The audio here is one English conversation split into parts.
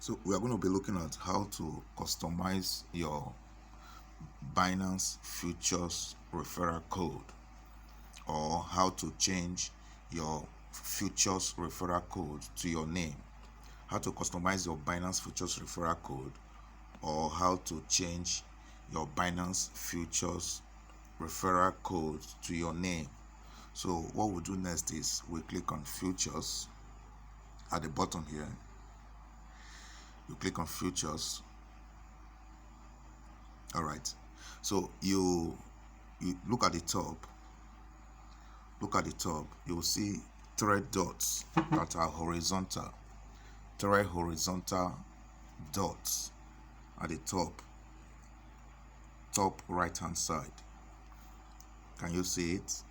So we are going to be looking at how to customize your Binance Futures Referral Code, or how to change your Futures Referral Code to your name. How to customize your Binance Futures Referral Code, or how to change your Binance Futures Referral Code to your name. So what we'll do next is we click on Futures at the bottom here. You click on Futures. All right, so you look at the top. You will see three dots that are horizontal. Three horizontal dots at the top right hand side. Can you see it?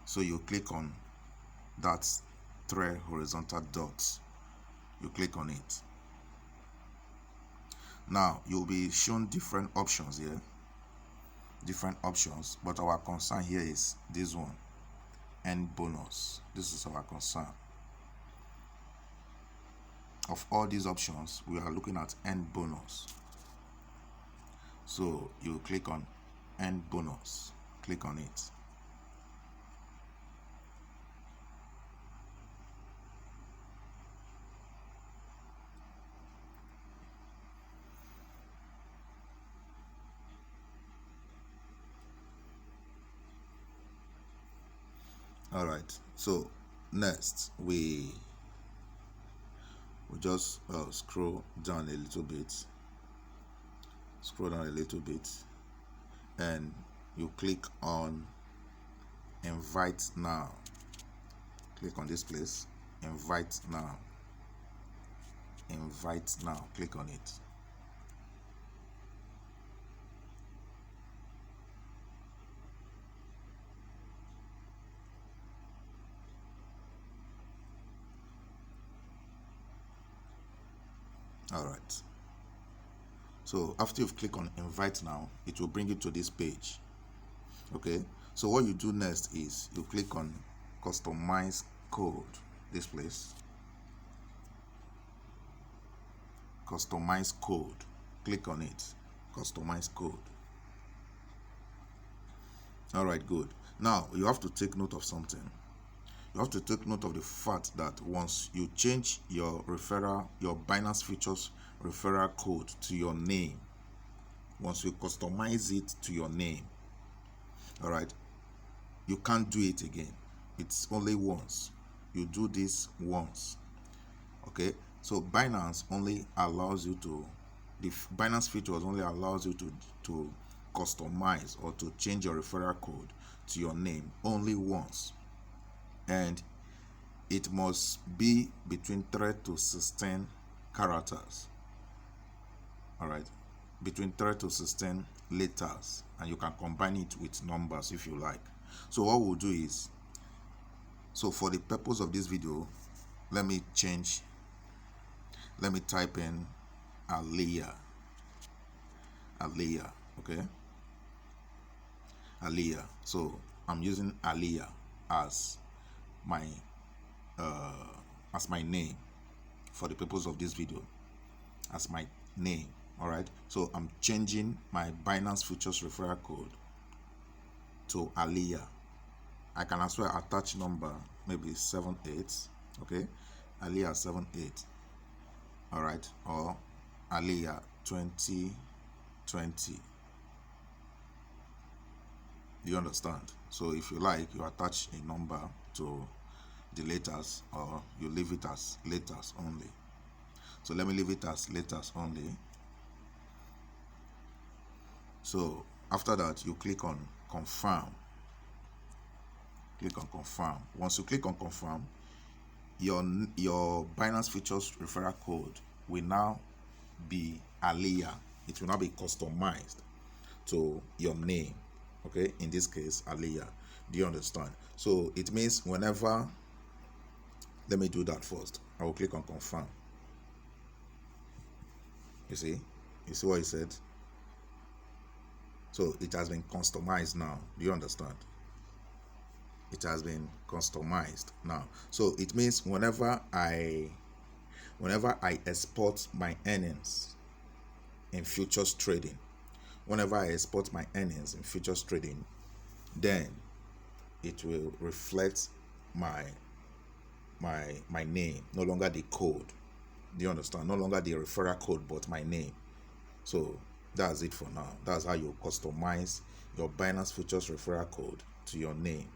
So you click on that three horizontal dots. You click on it. Now you'll be shown different options here. But our concern here is this one, end bonus. This is our concern. Of all these options, we are looking at end bonus. So you click on end bonus. Click on it. All right, so next we just scroll down a little bit, and you click on invite now. Click on this place, invite now. Click on it. All right, so after you've clicked on invite now, it will bring you to this page. Okay, so what you do next is you click on customize code. This place, customize code. Click on it, customize code. All right, good. Now you have to take note of something. You have to take note of the fact that once you change your Binance Futures referral code to your name, once you customize it to your name, all right, you can't do it again. It's only once. You do this once. Okay, so Binance only allows you to, the Binance Futures only allows you to customize or to change your referral code to your name only once, and it must be between 3 to 16 characters. All right, between 3 to 16 letters, and you can combine it with numbers if you like. So what we'll do is, so for the purpose of this video, let me type in Aliyah. Okay, Aliyah. So I'm using Aliyah as my name for the purpose of this video, as my name. All right, so I'm changing my Binance Futures referral code to Aliyah. I can as well attach number, maybe 78. Okay, Aliyah 78. All right, or Aliyah 2020. You understand? So if you like, you attach a number to the letters, or you leave it as letters only. So let me leave it as letters only. So after that, you click on confirm. Once you click on confirm, your Binance Futures referral code will now be Aliyah. It will now be customized to your name. Okay, in this case, Aliyah. Do you understand? So it means whenever, let me do that first. I will click on confirm. You see what he said? So it has been customized now. Do you understand? It has been customized now. So it means whenever I whenever I export my earnings in futures trading, then it will reflect my name, no longer the code. Do you understand? No longer the referral code, but my name. So that's it for now. That's how you customize your Binance Futures referral code to your name.